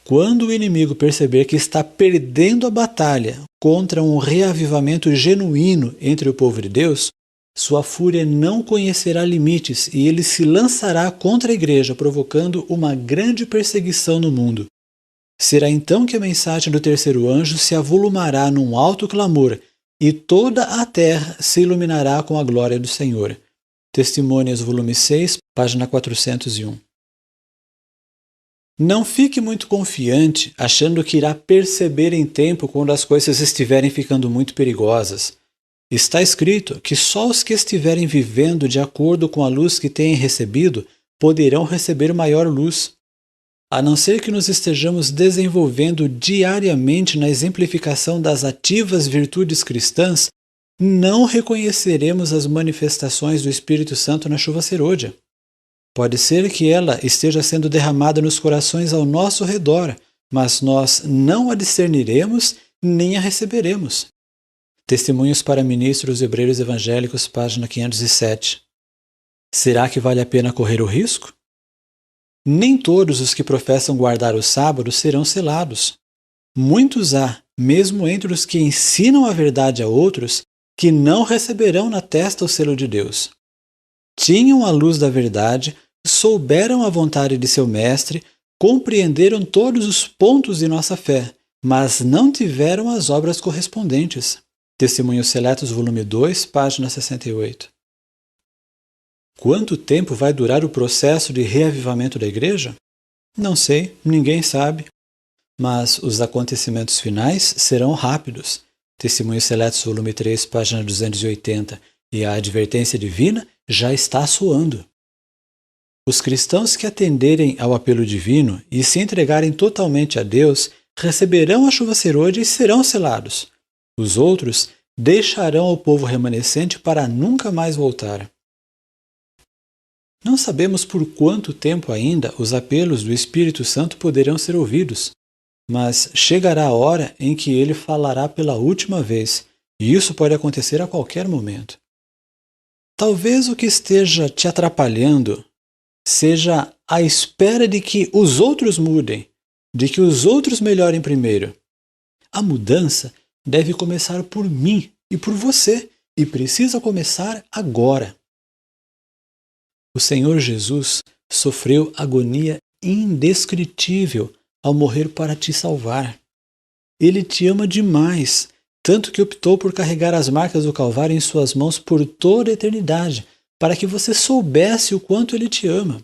Quando o inimigo perceber que está perdendo a batalha contra um reavivamento genuíno entre o povo de Deus, sua fúria não conhecerá limites e ele se lançará contra a igreja, provocando uma grande perseguição no mundo. Será então que a mensagem do terceiro anjo se avolumará num alto clamor e toda a terra se iluminará com a glória do Senhor. Testemunhas, volume 6, página 401. Não fique muito confiante achando que irá perceber em tempo quando as coisas estiverem ficando muito perigosas. Está escrito que só os que estiverem vivendo de acordo com a luz que têm recebido poderão receber maior luz. A não ser que nos estejamos desenvolvendo diariamente na exemplificação das ativas virtudes cristãs, não reconheceremos as manifestações do Espírito Santo na chuva serôdia. Pode ser que ela esteja sendo derramada nos corações ao nosso redor, mas nós não a discerniremos nem a receberemos. Testemunhos para Ministros Hebreiros Evangélicos, página 507. Será que vale a pena correr o risco? Nem todos os que professam guardar o sábado serão selados. Muitos há, mesmo entre os que ensinam a verdade a outros, que não receberão na testa o selo de Deus. Tinham a luz da verdade, souberam a vontade de seu mestre, compreenderam todos os pontos de nossa fé, mas não tiveram as obras correspondentes. Testemunhos Seletos, volume 2, página 68. Quanto tempo vai durar o processo de reavivamento da igreja? Não sei, ninguém sabe. Mas os acontecimentos finais serão rápidos. Testemunhos Seletos, volume 3, página 280. E a advertência divina já está soando. Os cristãos que atenderem ao apelo divino e se entregarem totalmente a Deus receberão a chuva serôdia e serão selados. Os outros deixarão o povo remanescente para nunca mais voltar. Não sabemos por quanto tempo ainda os apelos do Espírito Santo poderão ser ouvidos, mas chegará a hora em que ele falará pela última vez, e isso pode acontecer a qualquer momento. Talvez o que esteja te atrapalhando seja a espera de que os outros mudem, de que os outros melhorem primeiro. A mudança deve começar por mim e por você, e precisa começar agora. O Senhor Jesus sofreu agonia indescritível ao morrer para te salvar. Ele te ama demais, tanto que optou por carregar as marcas do Calvário em suas mãos por toda a eternidade, para que você soubesse o quanto Ele te ama.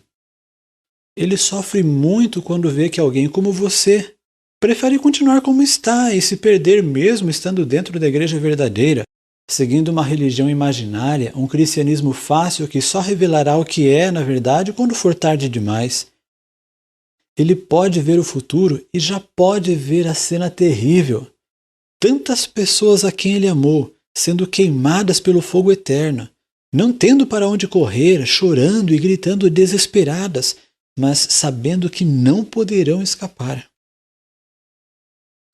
Ele sofre muito quando vê que alguém como você prefere continuar como está e se perder mesmo estando dentro da igreja verdadeira, seguindo uma religião imaginária, um cristianismo fácil que só revelará o que é, na verdade, quando for tarde demais. Ele pode ver o futuro e já pode ver a cena terrível. Tantas pessoas a quem ele amou, sendo queimadas pelo fogo eterno, não tendo para onde correr, chorando e gritando desesperadas, mas sabendo que não poderão escapar.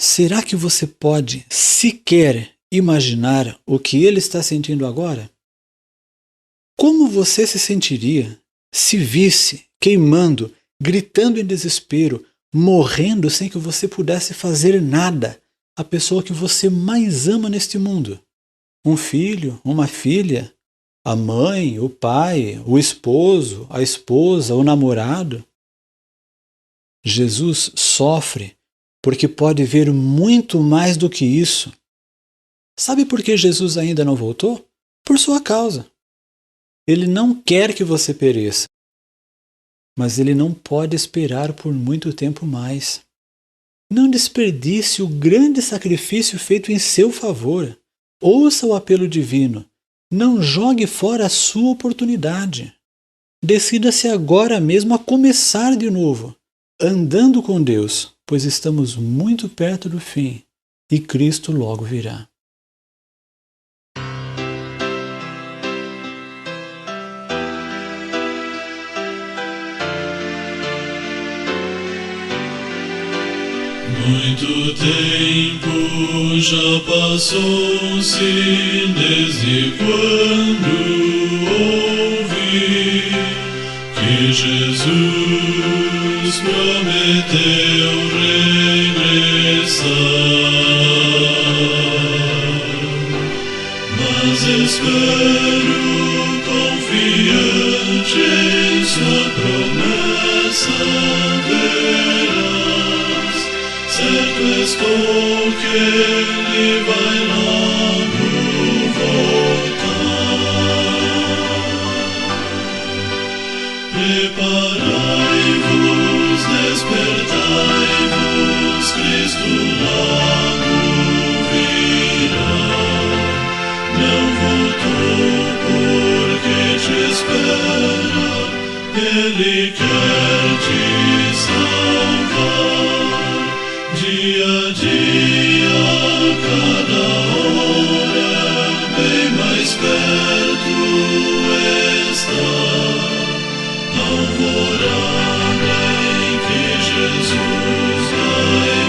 Será que você pode sequer imaginar o que ele está sentindo agora? Como você se sentiria se visse queimando, gritando em desespero, morrendo sem que você pudesse fazer nada, a pessoa que você mais ama neste mundo? Um filho, uma filha, a mãe, o pai, o esposo, a esposa, o namorado? Jesus sofre porque pode ver muito mais do que isso. Sabe por que Jesus ainda não voltou? Por sua causa. Ele não quer que você pereça, mas ele não pode esperar por muito tempo mais. Não desperdice o grande sacrifício feito em seu favor. Ouça o apelo divino. Não jogue fora a sua oportunidade. Decida-se agora mesmo a começar de novo, andando com Deus, pois estamos muito perto do fim e Cristo logo virá. Muito tempo já passou-se desde quando ouvi que Jesus prometeu regressar, mas espero confiante em sua promessa verás, certo estou que ele vai logo voltar. Preparai-vos, despertai-vos, Cristo logo virá. Não voltou porque te espera, ele quer te salvar. Dia a dia, cada hora, bem mais perto está a alvorada em que Jesus vai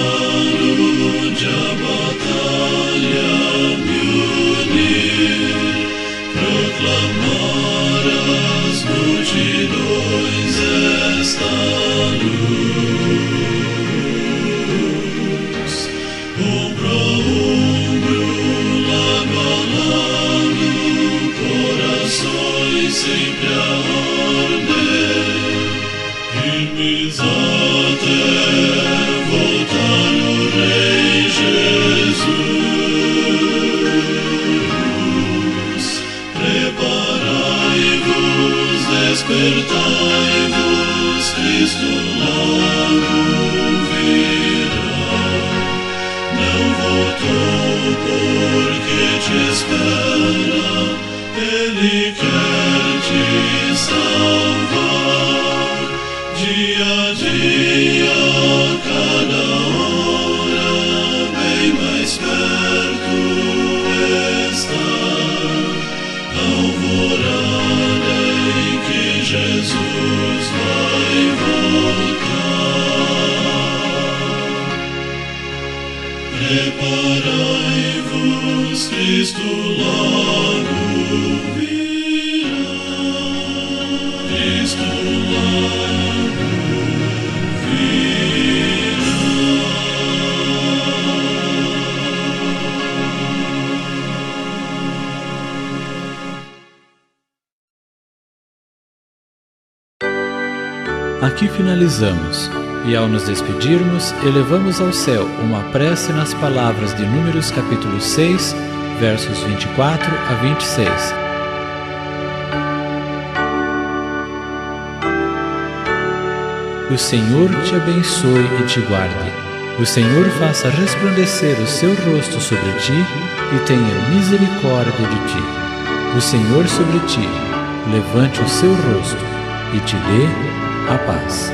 chegando de a batalha me unir, proclamar as multidões esta luz. Ombro a ombro, lado a lado, corações sempre a arder, firmes até voltar o Rei Jesus. Preparai-vos, despertai-vos, Cristo logo virá. Não voltou porque te espera, ele quer te salvar. Dia a dia, cada hora, bem mais perto está a alvorada em que Jesus vai voltar. Preparai-vos, Cristo logo virá. Cristo logo Aqui finalizamos, e ao nos despedirmos, elevamos ao céu uma prece nas palavras de Números capítulo 6, versos 24 a 26. O Senhor te abençoe e te guarde. O Senhor faça resplandecer o seu rosto sobre ti e tenha misericórdia de ti. O Senhor sobre ti levante o seu rosto e te dê a paz.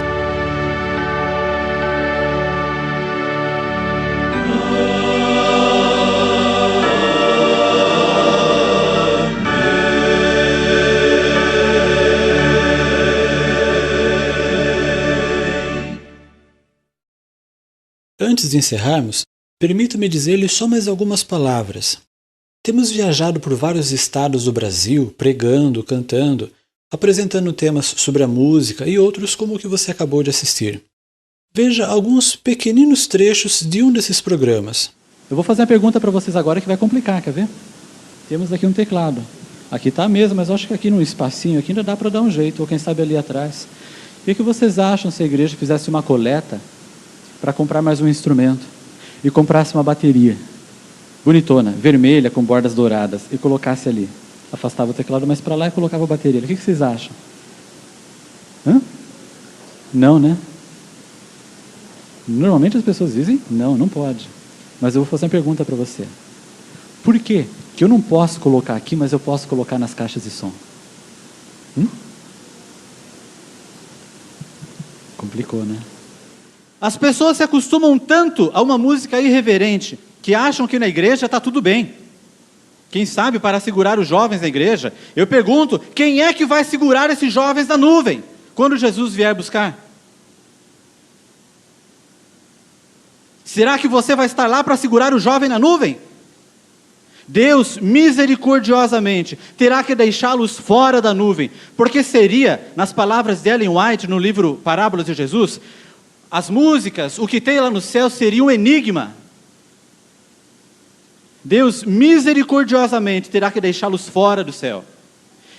Antes de encerrarmos, permita-me dizer-lhe só mais algumas palavras. Temos viajado por vários estados do Brasil, pregando, cantando, apresentando temas sobre a música e outros como o que você acabou de assistir. Veja alguns pequeninos trechos de um desses programas. Eu vou fazer uma pergunta para vocês agora que vai complicar, quer ver? Temos aqui um teclado. Aqui está a mesa, mas eu acho que aqui no espacinho aqui ainda dá para dar um jeito, ou quem sabe ali atrás. O que vocês acham se a igreja fizesse uma coleta para comprar mais um instrumento e comprasse uma bateria bonitona, vermelha, com bordas douradas, e colocasse ali? Afastava o teclado mais para lá e colocava a bateria. O que vocês acham? Hã? Não, né? Normalmente as pessoas dizem, não pode. Mas eu vou fazer uma pergunta para você. Por quê que eu não posso colocar aqui, mas eu posso colocar nas caixas de som? Complicou, né? As pessoas se acostumam tanto a uma música irreverente que acham que na igreja está tudo bem. Quem sabe, para segurar os jovens na igreja, eu pergunto, quem é que vai segurar esses jovens na nuvem quando Jesus vier buscar? Será que você vai estar lá para segurar o jovem na nuvem? Deus, misericordiosamente, terá que deixá-los fora da nuvem, porque seria, nas palavras de Ellen White, no livro Parábolas de Jesus, as músicas, o que tem lá no céu, seria um enigma. Deus, misericordiosamente, terá que deixá-los fora do céu.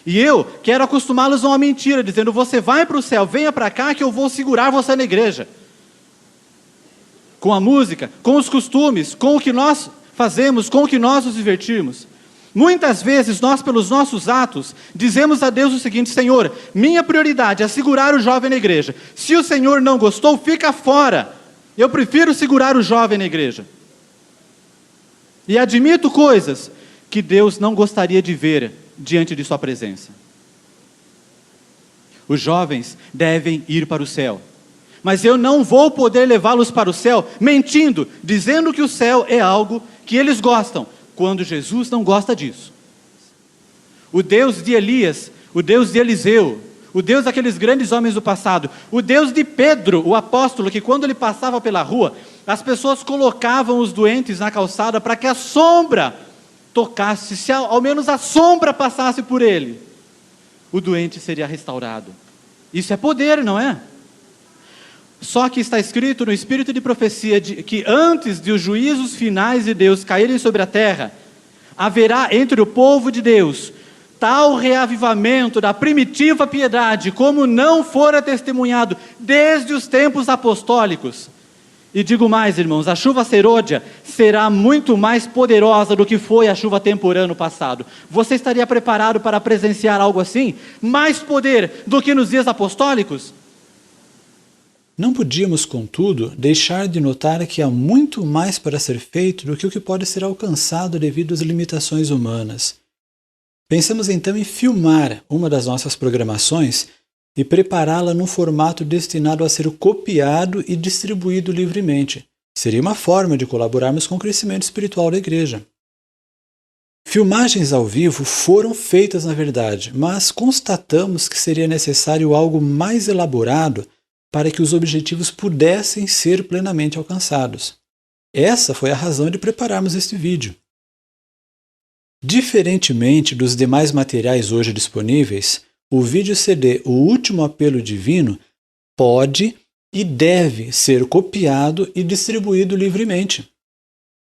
E eu quero acostumá-los a uma mentira, dizendo, você vai para o céu, venha para cá que eu vou segurar você na igreja. Com a música, com os costumes, com o que nós fazemos, com o que nós nos divertimos. Muitas vezes nós, pelos nossos atos, dizemos a Deus o seguinte, Senhor, minha prioridade é segurar o jovem na igreja. Se o Senhor não gostou, fica fora. Eu prefiro segurar o jovem na igreja. E admito coisas que Deus não gostaria de ver diante de sua presença. Os jovens devem ir para o céu. Mas eu não vou poder levá-los para o céu mentindo, dizendo que o céu é algo que eles gostam, quando Jesus não gosta disso. O Deus de Elias, o Deus de Eliseu, o Deus daqueles grandes homens do passado, o Deus de Pedro, o apóstolo, que quando ele passava pela rua, as pessoas colocavam os doentes na calçada para que a sombra tocasse, se ao menos a sombra passasse por ele, o doente seria restaurado. Isso é poder, não é? Só que está escrito no espírito de profecia que antes de os juízos finais de Deus caírem sobre a terra, haverá entre o povo de Deus tal reavivamento da primitiva piedade como não fora testemunhado desde os tempos apostólicos. E digo mais, irmãos, a chuva serôdia será muito mais poderosa do que foi a chuva temporã no passado. Você estaria preparado para presenciar algo assim? Mais poder do que nos dias apostólicos? Não podíamos, contudo, deixar de notar que há muito mais para ser feito do que o que pode ser alcançado devido às limitações humanas. Pensamos então em filmar uma das nossas programações e prepará-la num formato destinado a ser copiado e distribuído livremente. Seria uma forma de colaborarmos com o crescimento espiritual da igreja. Filmagens ao vivo foram feitas na verdade, mas constatamos que seria necessário algo mais elaborado para que os objetivos pudessem ser plenamente alcançados. Essa foi a razão de prepararmos este vídeo. Diferentemente dos demais materiais hoje disponíveis, o vídeo CD O Último Apelo Divino pode e deve ser copiado e distribuído livremente.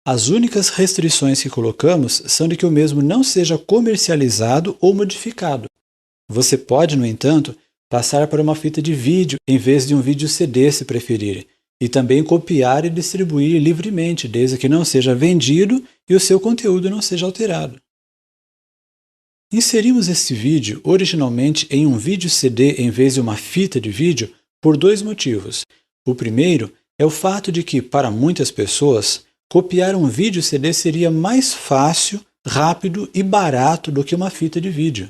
As únicas restrições que colocamos são de que o mesmo não seja comercializado ou modificado. Você pode, no entanto, passar para uma fita de vídeo em vez de um vídeo CD, se preferir, e também copiar e distribuir livremente, desde que não seja vendido e o seu conteúdo não seja alterado. Inserimos este vídeo originalmente em um vídeo CD em vez de uma fita de vídeo por dois motivos. O primeiro é o fato de que, para muitas pessoas, copiar um vídeo CD seria mais fácil, rápido e barato do que uma fita de vídeo.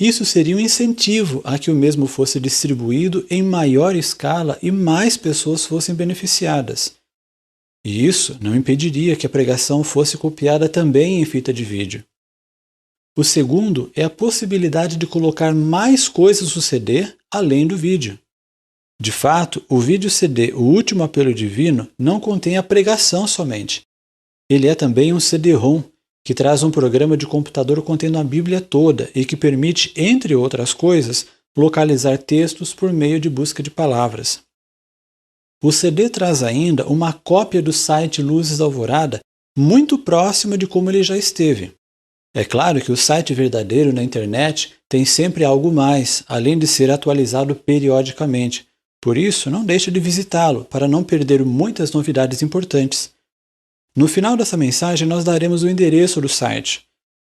Isso seria um incentivo a que o mesmo fosse distribuído em maior escala e mais pessoas fossem beneficiadas. E isso não impediria que a pregação fosse copiada também em fita de vídeo. O segundo é a possibilidade de colocar mais coisas no CD além do vídeo. De fato, o vídeo CD O Último Apelo Divino não contém a pregação somente. Ele é também um CD-ROM, que traz um programa de computador contendo a Bíblia toda e que permite, entre outras coisas, localizar textos por meio de busca de palavras. o CD traz ainda uma cópia do site Luzes da Alvorada muito próxima de como ele já esteve. É claro que o site verdadeiro na internet tem sempre algo mais, além de ser atualizado periodicamente. Por isso, não deixe de visitá-lo, para não perder muitas novidades importantes. No final dessa mensagem, nós daremos o endereço do site.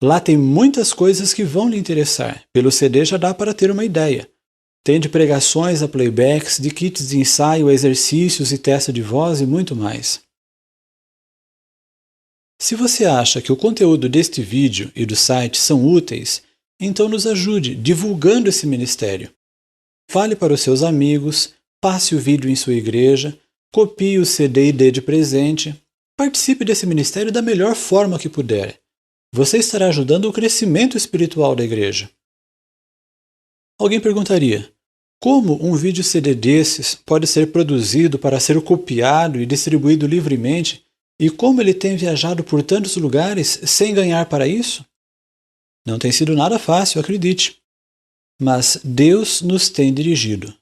Lá tem muitas coisas que vão lhe interessar. Pelo CD já dá para ter uma ideia. Tem de pregações a playbacks, de kits de ensaio, exercícios e teste de voz e muito mais. Se você acha que o conteúdo deste vídeo e do site são úteis, então nos ajude divulgando esse ministério. Fale para os seus amigos, passe o vídeo em sua igreja, copie o CD e dê de presente. Participe desse ministério da melhor forma que puder. Você estará ajudando o crescimento espiritual da igreja. Alguém perguntaria, como um vídeo CD desses pode ser produzido para ser copiado e distribuído livremente e como ele tem viajado por tantos lugares sem ganhar para isso? Não tem sido nada fácil, acredite. Mas Deus nos tem dirigido.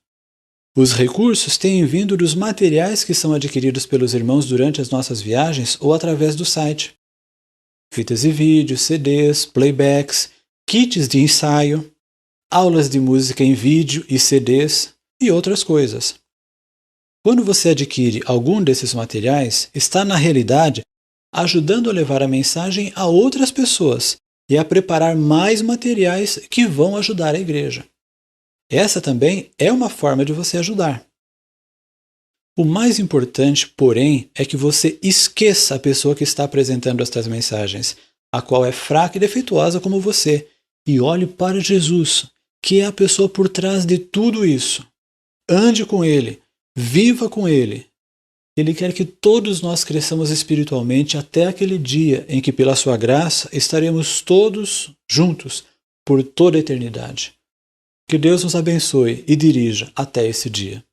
Os recursos têm vindo dos materiais que são adquiridos pelos irmãos durante as nossas viagens ou através do site. Fitas e vídeos, CDs, playbacks, kits de ensaio, aulas de música em vídeo e CDs e outras coisas. Quando você adquire algum desses materiais, está na realidade ajudando a levar a mensagem a outras pessoas e a preparar mais materiais que vão ajudar a igreja. Essa também é uma forma de você ajudar. O mais importante, porém, é que você esqueça a pessoa que está apresentando estas mensagens, a qual é fraca e defeituosa como você, e olhe para Jesus, que é a pessoa por trás de tudo isso. Ande com Ele, viva com Ele. Ele quer que todos nós cresçamos espiritualmente até aquele dia em que, pela sua graça, estaremos todos juntos por toda a eternidade. Que Deus nos abençoe e dirija até esse dia.